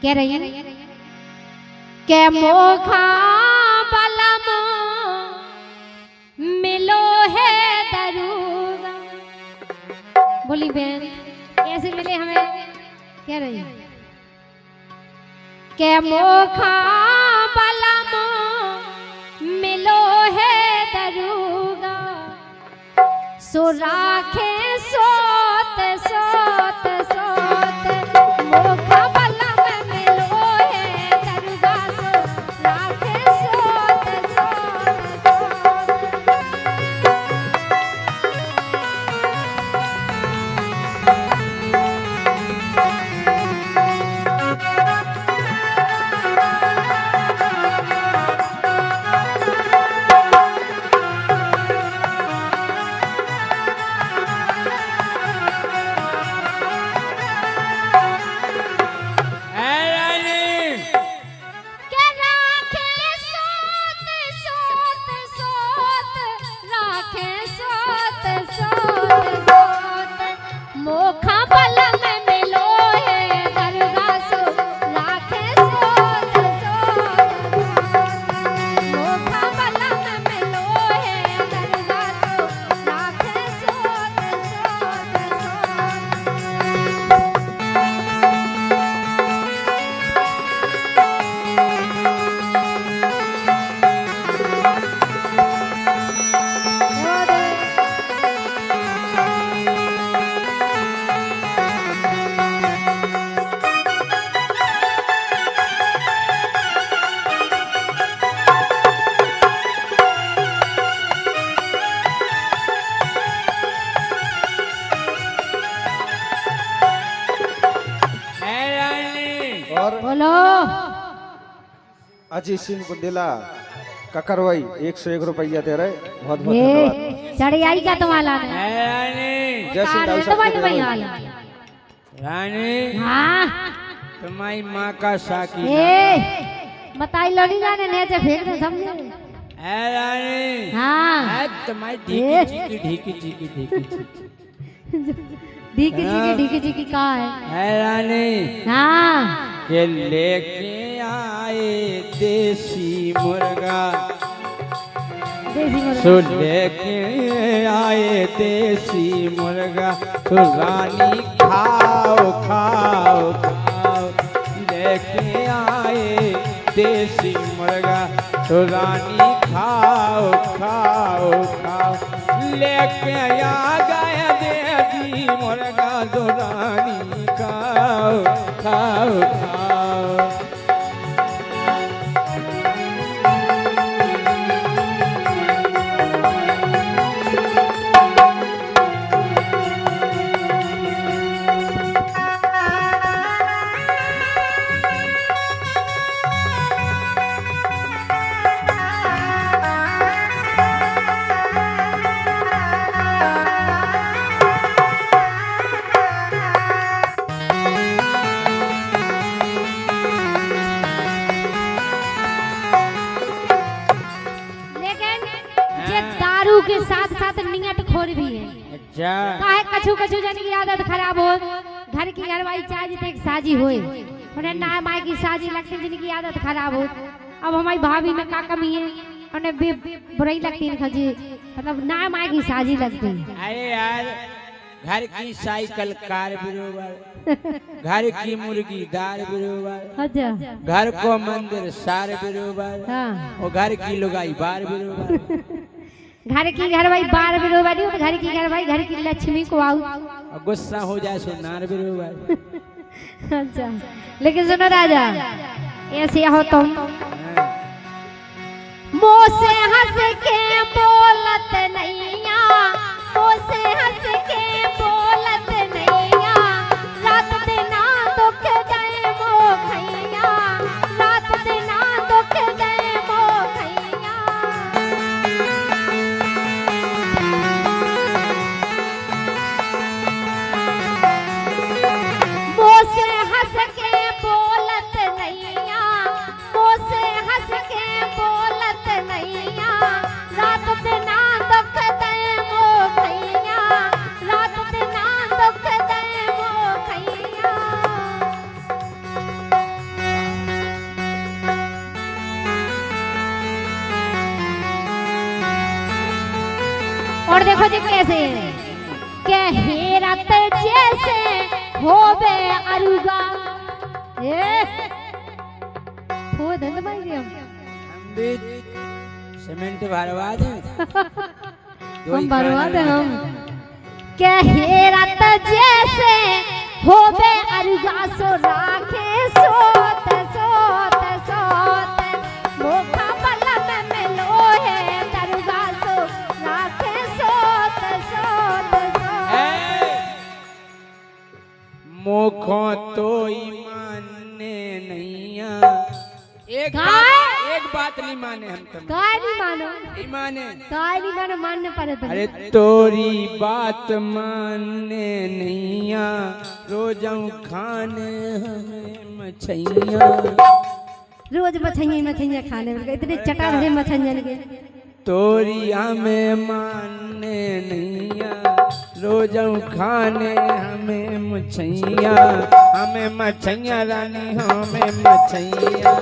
कह रही है के मोखा बलम मिलो है दरूगा। बोली बहन ऐसे मिले हमें, कह रही है के मोखा बलम मिलो है दरूगा। सो राखे सोत सोत सोत मोखा बलम मिलो है दरूगा। सो राखे सोत सोत सोत। बोलो अजी सिंह बुंदेला ककरवाई 101 रुपया दे रहे, बहुत बहुत धन्यवाद। चढ़ी आई क्या तुम्हारा जय श्री राम रानी। हाँ तुम्हारी माँ का साकी बताई लोली जाने ने जे फेंक दे समझे। रानी हाँ तुम्हारी ढीकी ढीकी ढीकी ढीकी ढीकी ढीकी कहाँ है रानी। हाँ के लेके आए देसी मुर्गा। देसी मुर्गा सो लेके आए देसी मुर्गा। तो रानी खाओ खाओ खाओ। लेके आए देसी मुर्गा। तो रानी खाओ खाओ खाओ। लेके आ गए देसी मुर्गा। तो रानी खाओ खाओ खाओ। के साथ साथ नियत खोर भी है। अच्छा काहे कछु कछु जन की आदत खराब हो। घर की घरवाई चाहे जितने साजी होए उन्हें ना माई की साजी लगती जिनकी आदत खराब हो। अब हमारी भाभी में का कमी है उन्हें बुराई लगती है खजी, मतलब ना माई की साजी लगती है। अरे यार घर की साइकिल कार बरोबर। घर की मुर्गी दार बरोबर। अच्छा घर को मंदिर सार बरोबर। हाँ और घर की लुगाई बार बरोबर। घर की घरवाई बार बरोबर नहीं, घर की घरवाई घर की लक्ष्मी को आऊ और गुस्सा हो जाए सो नार बरोबर। अच्छा लेकिन सुनो राजा ऐसे हो तुम मुँह से हंस के बोलत नैया। मुँह से हंस के बोलत नैया। रात दिना दुख गए मोखैया। रात दिना दुख गए मोखैया। मुँह से हंस के बोलत नैया। मुँह से हंस के बोलत नैया। रात दिना दुख दे और देखो जी कैसे के हेरत जैसे होबे अरुगा ए हो धंध भाई रे हम भी सीमेंट भरवा दें हम भरवा दे हम के हेरत जैसे होबे अरुगा सो राखे सोत सोत सोत मोखा बलम में लोहे दरुगा सो राखे सोत सोत सोत मोखो तो मानने नहीं एक बात नहीं माने हम तो काय नहीं मानो नहीं माने काय नहीं मानो मानने पड़े तो अरे तोरी बात मानने नहीं रोजों खाने हमें मछैया रोज मछैया खाने में इतने चटा रहे मछैया के तोरी हमें मानने नहीं रोजों खाने हमें मछैया रानी हमें मछैया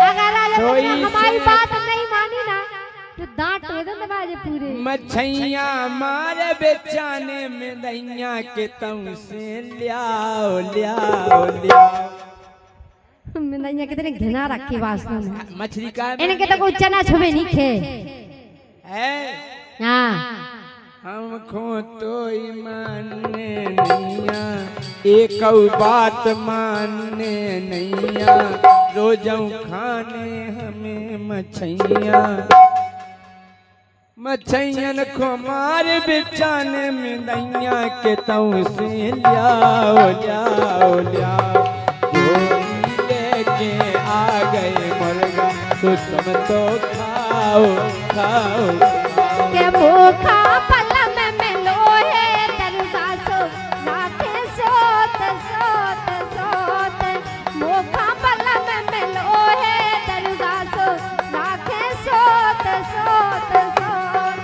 हमारी बात नहीं मानी ना तो दांत दे दो बाजे पूरे मछैया मारे बेचाने में दैया के तुम से लियाओ लियाओ लियाओ मैं दैया कितने घिना रखी वास्तव में मछली का इनके तो कोई चना छुबे नहीं खे है हां हमको तो मानने नहीं एक बात मानने नहीं रोजों खाने हमें मछैयन को मार बिचाने में दैया के तऊ से लियाओ लियाओ लियाओ लेके आ गए मुर्गा तो तुम तो खाओ खाओ के भूखा पलम में लोहे दरुगा सो राखे सोत सोत सोत भूखा पलम में लोहे दरुगा सो राखे सोत सोत सोत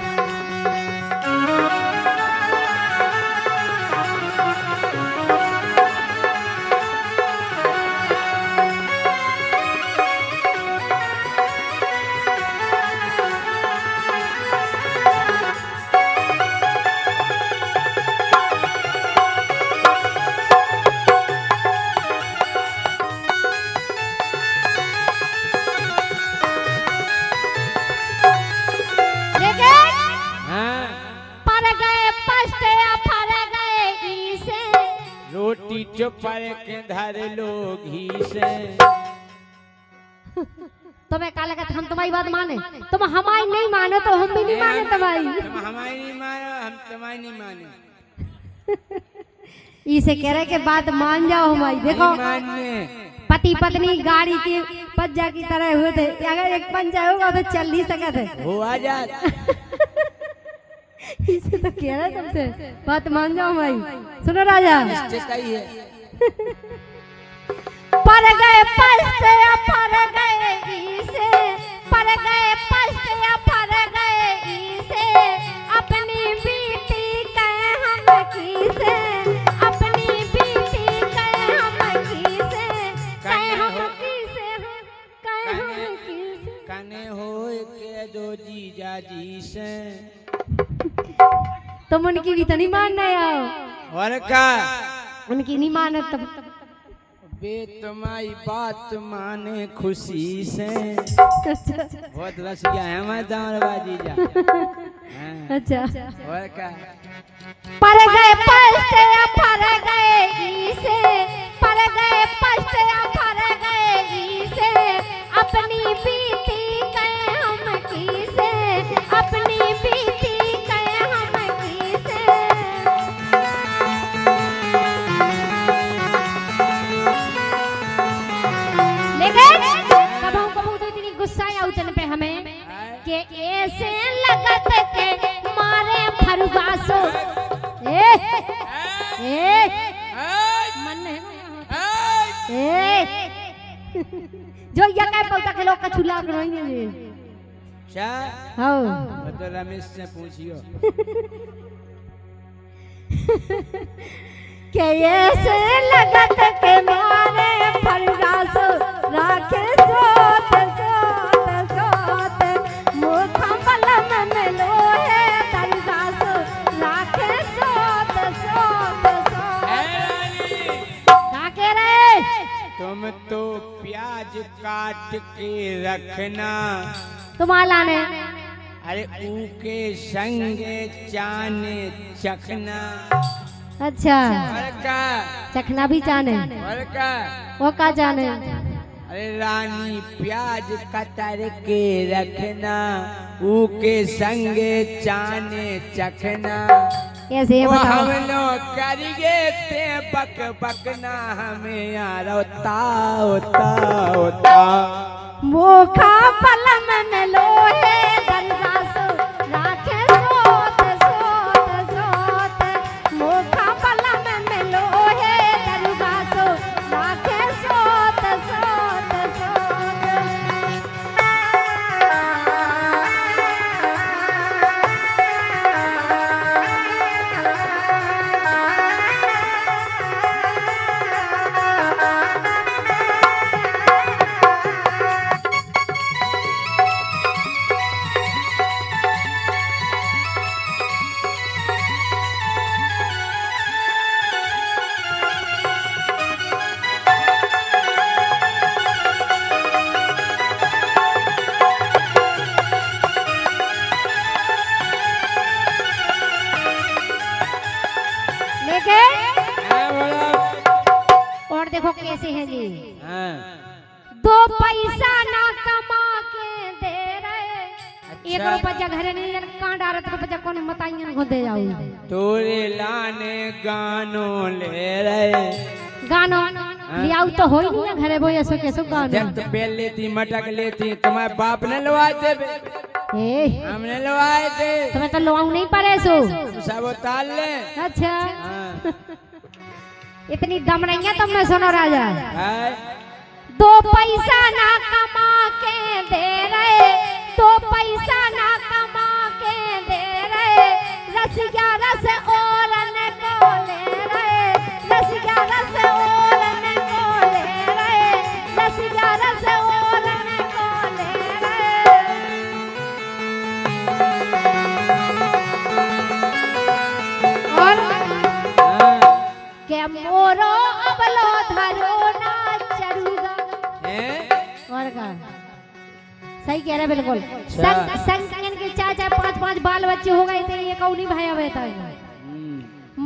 रोटी चुपर के धर लो घी से तुम्हें क्या लगा हम तुम्हारी बात माने तुम हमारी नहीं मानो तो हम भी नहीं माने तुम्हारी तुम हमारी नहीं मानो हम तुम्हारी नहीं माने इसे कह रहे के बात मान जाओ हमारी देखो पति पत्नी गाड़ी के पंजा की तरह हुए थे अगर एक पंजा होगा तो चल नहीं सकते हो आ जात इसे तो कह रहा तुमसे बात मान जाओ भाई सुनो राजा पर गए पछते पर गए इसे पर गए पछते पर गए इसे अपनी बेटी कहे हम किसे अपनी बेटी कहे हम किसे कहे हम किसे कहे हम किसे कने हो के दो जीजा जी से तुम उनकी भी तो नहीं मानना यार और का उनकी नहीं मानो तब बे तुम्हारी बात माने खुशी से बहुत रस गया है मैं दामरबाजी जा अच्छा और का पर गए पछते पर गए इसे पर गए पछते पर गए इसे अपनी बेटी कहे हम किसे अपनी बेटी कहे हम किसे लेकिन कबू तो इतनी गुस्सा आया उतने पे हमें कि ऐसे लगत के मारे फरुगासो ए मन ए जो ये काय पौता के लोग का छुला कर रही है अच्छा हां तो रमेश से पूछियो के ऐसे लगत के मारे फरुगासो काट के रखना, तुम्हारा ने अरे ऊके संगे चाने चखना। अच्छा और का चखना भी जाने, और का वो का जाने। अरे रानी प्याज कतर के रखना, ऊके संगे चाने चखना। कैसे वो बताओ। हम लोग करिए ते बक बकना, हमें यार होता होता होता। मोखा पलम में लोहे दरगा सो राखे सोत सोत सोत। मोखा पलम में लोहे दरगा सो राखे सोत सोत सोत। हाँ, बोलो। और देखो कैसे है जी। हाँ, दो पैसा ना कमा के दे रहे, एक अच्छा। रुपया घरे नहीं जन कहाँ डारत रुपया कौन मताइयन को दे जाओ। तोरे लाने गानों ले रहे। गानो लियाऊ तो हो ही नहीं ना घरे, वो ऐसो कैसो गानो। जब तो बेल लेती मटक लेती, तुम्हारे बाप ने लवाए थे बे। ए हमने लवाए थे। तुम्हें तो लोआऊ नहीं पड़े सो। तुम सब उतार ले। अच्छा हाँ, इतनी दम नहीं है तुम में, सुनो राजा। हाँ, दो पैसा ना कमा के दे रहे, दो पैसा ना कमा के दे रहे, रसिया रस ओरन को ले रहे, रसिया रस ओरन को ले रहे, रसिया रस ओरन को ले रहे। और हाँ। के मोरो अबलो धरो ना चरुगा। हैं? और का सही कह रहे बिल्कुल। संग संग के चाचा पांच पांच बाल बच्चे हो गए थे, ये कौनी भाई अब था।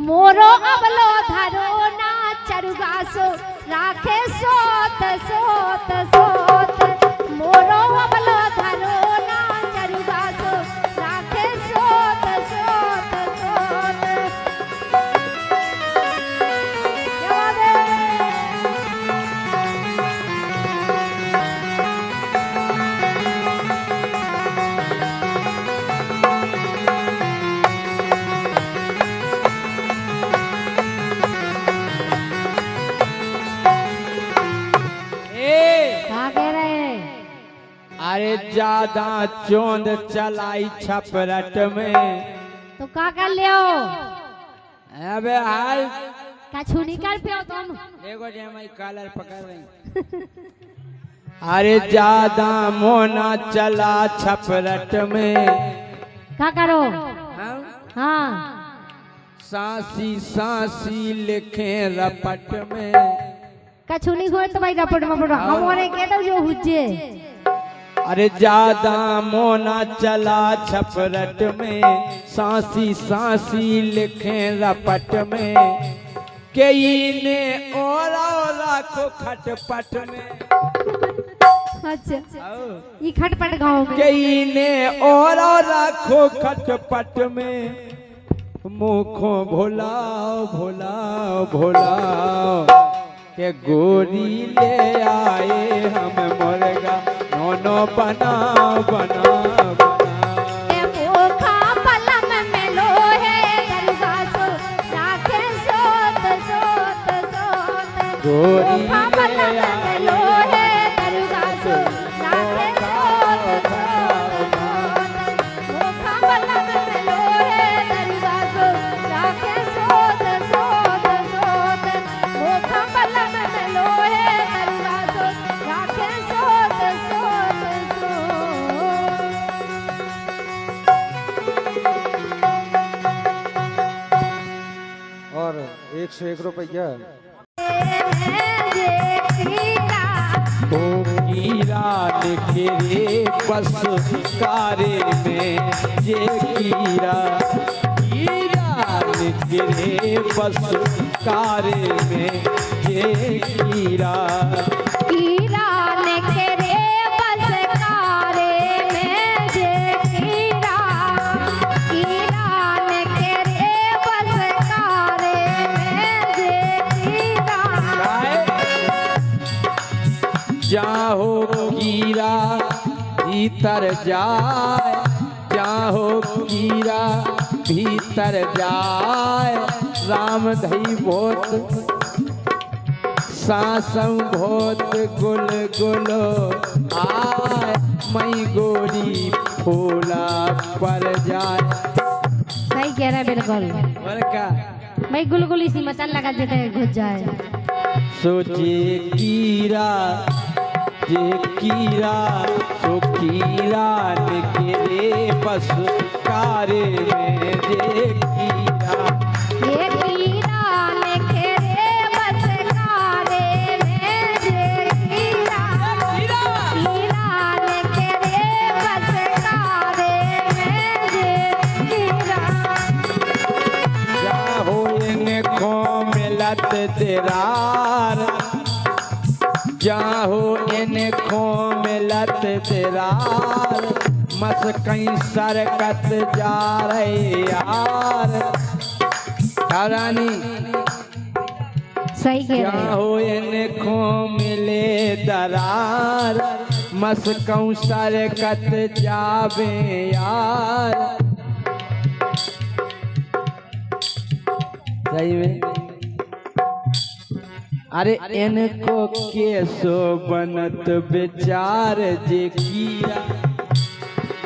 मोरो अबलो धरो ना चरुगा सो राखे सोत सोत सोत। मोरो अबलो धरो ना चरुगा सो राखे सोत सोत सोत। क्या बात है? ए, क्या कह रहे हैं? अरे ज्यादा चोंद चलाई छपरट में। तो का कर लियो? अबे हाल कछु नहीं कर पियो तुम। देखो जे हमारी कॉलर पकड़ रही। अरे ज्यादा मोना चला छपरट में। का करो? हाँ? हाँ सांसी सांसी लिखे रपट में। कछु नहीं हुआ तो भाई रपट में पड़ो। हमारे कह दो जो हुज्जे। अरे ज्यादा मोना चला छपरट में, सांसी सांसी लिखे रपट में। कई ने ओरा राखो खटपट में। अच्छा ये खटपट गाँव में। कई ने ओरा राखो खटपट में। मुखो भोलाओ भोलाओ भोलाओ, के गोरी ले आए हम मुर्गा नोनो बनाओ बनाओ बनाओ। ए मोखा पलम में लोहे दरगा सो राखे सोत सोत सोत। गोरी मोखा पलम में लोहे दरगा सो राखे सोत सोत सोत। मोखा पलम में लोहे दरगा सो राखे सोत सोत सोत। मोखा पलम में लोहे दरगा सो राखे सोत सोत सोत। और 101 रुपया। जे सीता कीरा निकरे बस कारे में जे कीरा कीरा निकरे बस कारे में जे कीरा कीरा ने करे बस कारे में जे कीरा कीरा ने करे बस कारे में जे कीरा जाहो कीरा भीतर जाए जाहो कीरा भीतर जाए राम धई भोत सासम भोत गुल गुलो आय मई गोरी फूला पर जाए। सही कह रहा है बिल्कुल। और का मैं गुलगुली सी मचान लगा देते हैं घुस जाए। सोचे कीरा जे कीरा सो कीरा निकले बस कारे में जे कीरा ये कीरा ने करे बस कारे में जे कीरा कीरा ने करे बस कारे में जे कीरा जाहो इनको मिलत दरार जाहो इनको मिलत दरार मस कहीं सरकत जा रहे यार रानी सही कह रहे हैं। जाहो इनको मिले दरार मस कहूँ सरकत जावे यार। सही में अरे इनको केसो बनत बेचार जे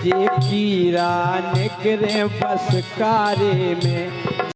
कीरा निकरे बस कारे में